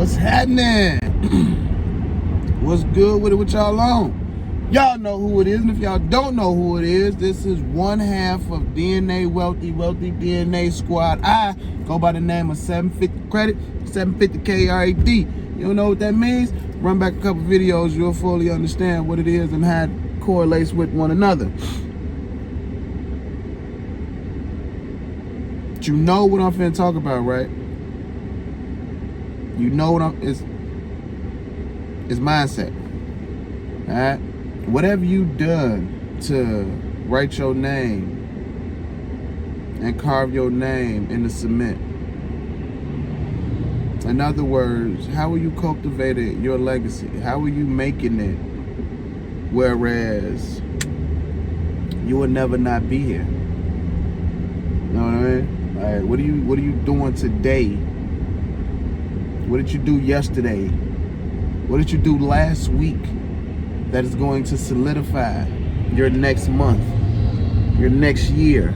What's happening? What's good with it with y'all on? Y'all know who it is, and if y'all don't know who it is, this is one half of DNA Wealthy DNA Squad. I go by the name of 750 Credit, 750 KRAD. You don't know what that means? Run back a couple videos, you'll fully understand what it is and how it correlates with one another. But you know what I'm finna talk about, right? You know what it's mindset. Alright? Whatever you done to write your name and carve your name in the cement. In other words, how are you cultivating your legacy? How are you making it whereas you will never not be here? You know what I mean? Like, what are you doing today? What did you do yesterday? What did you do last week that is going to solidify your next month, your next year,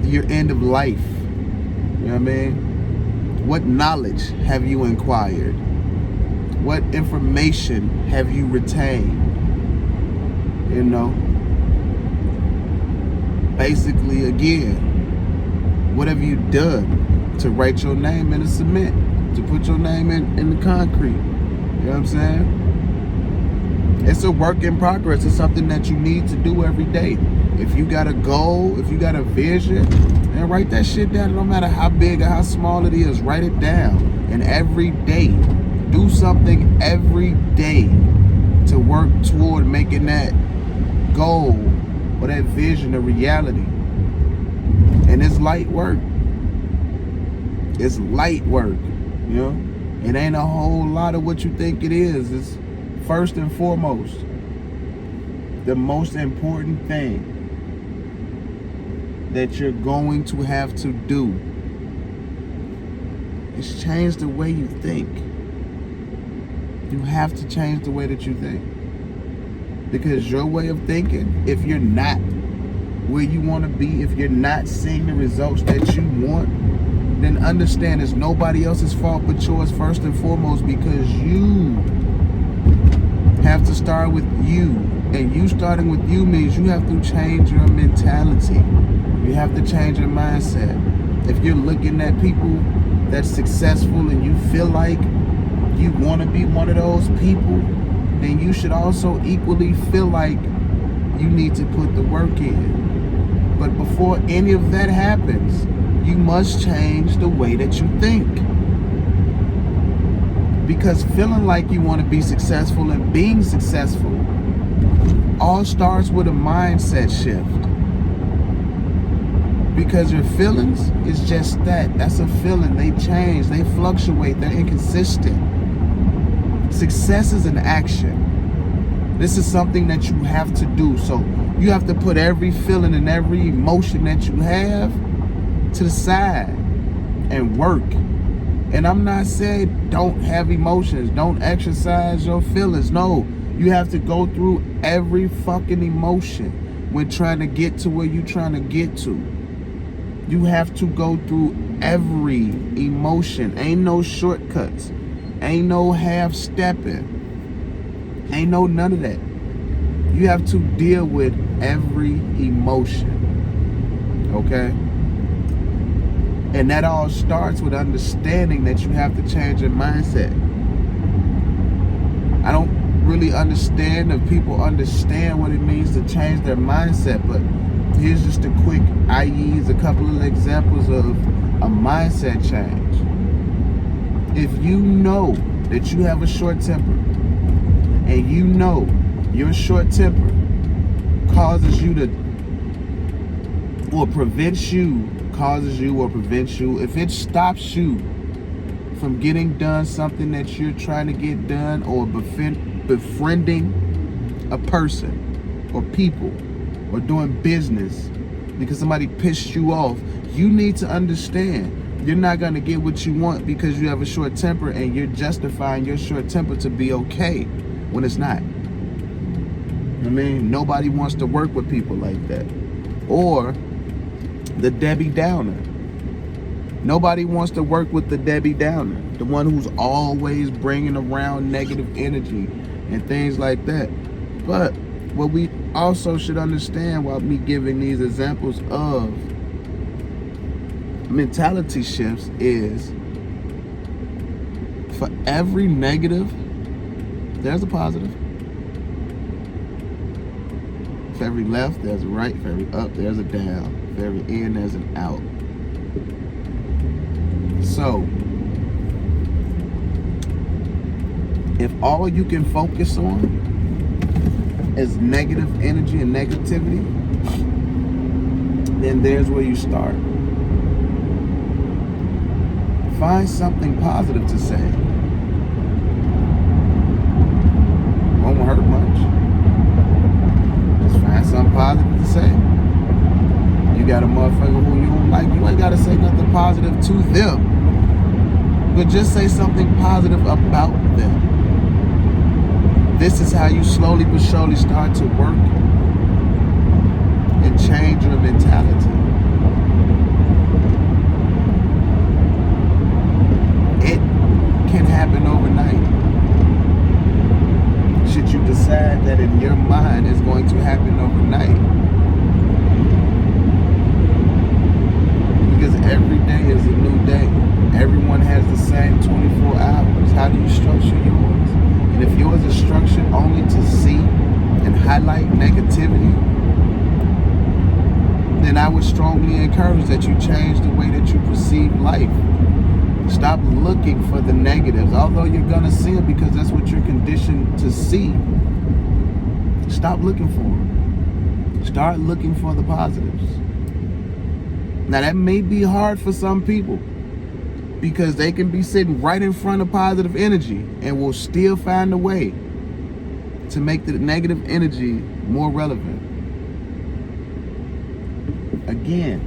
your end of life? You know what I mean? What knowledge have you acquired? What information have you retained? You know? Basically, again, what have you done to write your name in the cement, to put your name in the concrete? You know what I'm saying? It's a work in progress. It's something that you need to do every day. If you got a goal, if you got a vision, then write that shit down. No matter how big or how small it is, write it down. And every day, do something every day to work toward making that goal or that vision a reality. And it's light work. It's light work, you know? It ain't a whole lot of what you think it is. It's first and foremost, the most important thing that you're going to have to do is change the way you think. You have to change the way that you think. Because your way of thinking, if you're not where you want to be, if you're not seeing the results that you want, then understand it's nobody else's fault but yours first and foremost, because you have to start with you. And you starting with you means you have to change your mentality. You have to change your mindset. If you're looking at people that's successful and you feel like you want to be one of those people, then you should also equally feel like you need to put the work in. But before any of that happens, you must change the way that you think. Because feeling like you want to be successful and being successful all starts with a mindset shift. Because your feelings is just that. That's a feeling. They change. They fluctuate. They're inconsistent. Success is an action. This is something that you have to do. So you have to put every feeling and every emotion that you have to the side and work. And I'm not saying don't have emotions, don't exercise your feelings. No, you have to go through every fucking emotion when trying to get to where you're trying to get to. You have to go through every emotion. Ain't no shortcuts. Ain't no half stepping. Ain't no none of that. You have to deal with every emotion. Okay? And that all starts with understanding that you have to change your mindset. I don't really understand if people understand what it means to change their mindset, but here's just a quick IEs, a couple of examples of a mindset change. If you know that you have a short temper, and you know your short temper causes you to, or prevents you, if it stops you from getting done something that you're trying to get done, or befriending a person or people, or doing business because somebody pissed you off, you need to understand you're not going to get what you want because you have a short temper, and you're justifying your short temper to be okay when it's not. I mean, nobody wants to work with people like that. Or the Debbie Downer. Nobody wants to work with the Debbie Downer, the one who's always bringing around negative energy and things like that. But what we also should understand while me giving these examples of mentality shifts is, for every negative, there's a positive. For every left, there's a right. For every up, there's a down. For every in, there's an out. So, if all you can focus on is negative energy and negativity, then there's where you start. Find something positive to say. Won't hurt much. Just find something positive to say. You got a motherfucker who you don't like, you ain't gotta say nothing positive to them. But just say something positive about them. This is how you slowly but surely start to work and change your mentality. It can happen overnight. Should you decide that in your mind it's going to happen overnight. Because every day is a new day. Everyone has the same 24 hours. How do you structure yours? And if yours is structured only to see and highlight negativity, then I would strongly encourage that you change the way that you perceive life. Stop looking for the negatives, although you're going to see them because that's what you're conditioned to see. Stop looking for them. Start looking for the positives. Now, that may be hard for some people because they can be sitting right in front of positive energy and will still find a way to make the negative energy more relevant. Again,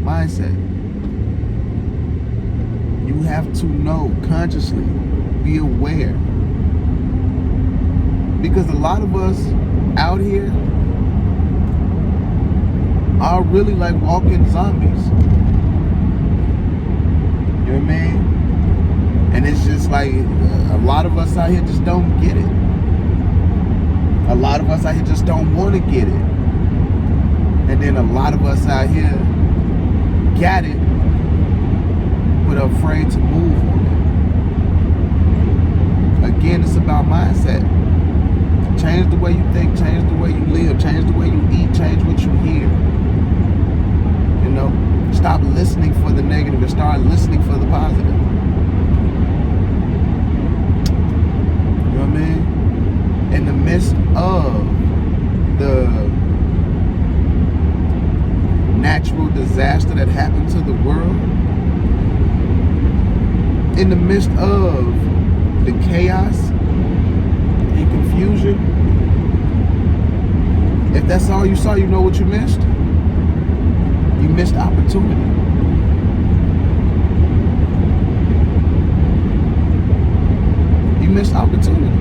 mindset. You have to know consciously, be aware. Because a lot of us out here are really like walking zombies. You know what I mean? And it's just like a lot of us out here just don't get it. A lot of us out here just don't want to get it. And then a lot of us out here got it, but are afraid to move on it. Again, it's about mindset. Change the way you think, change the way you live, change the way you eat, change what you hear. You know, stop listening for the negative and start listening for the positive. You know what I mean? In the midst of the natural disaster that happened to the world, in the midst of the chaos and confusion, if that's all you saw, you know what you missed? You missed opportunity. You missed opportunity.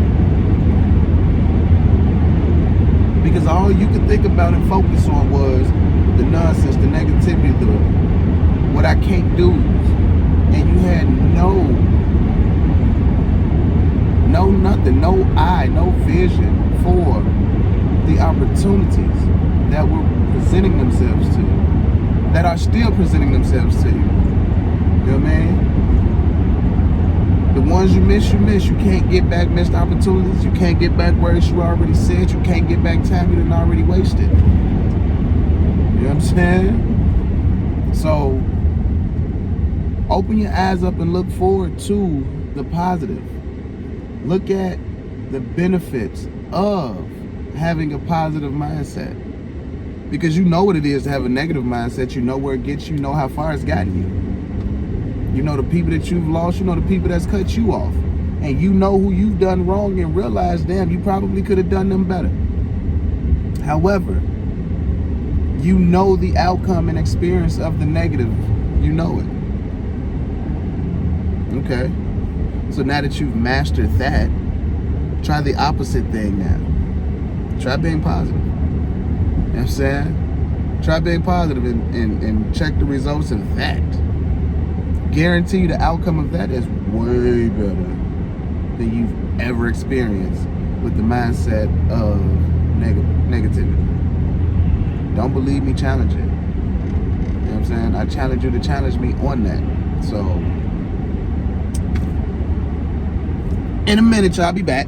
Because all you could think about and focus on was the nonsense, the negativity, the what I can't do. And you had no nothing, no eye, no vision for the opportunities that were presenting themselves to you, that are still presenting themselves to you. You know what I mean? The ones you miss, you miss. You can't get back missed opportunities. You can't get back words you already said. You can't get back time you done already wasted. You know what I'm saying? So, open your eyes up and look forward to the positive. Look at the benefits of having a positive mindset. Because you know what it is to have a negative mindset. You know where it gets you. You know how far it's gotten you. You know the people that you've lost. You know the people that's cut you off. And you know who you've done wrong and realize, damn, you probably could have done them better. However, you know the outcome and experience of the negative. You know it. Okay. So now that you've mastered that, try the opposite thing now. Try being positive. You know what I'm saying? Try being positive and check the results of that. guarantee you the outcome of that is way better than you've ever experienced with the mindset of negativity. Don't believe me, challenge it. You know what I'm saying? I challenge you to challenge me on that. So, in a minute, y'all, be back.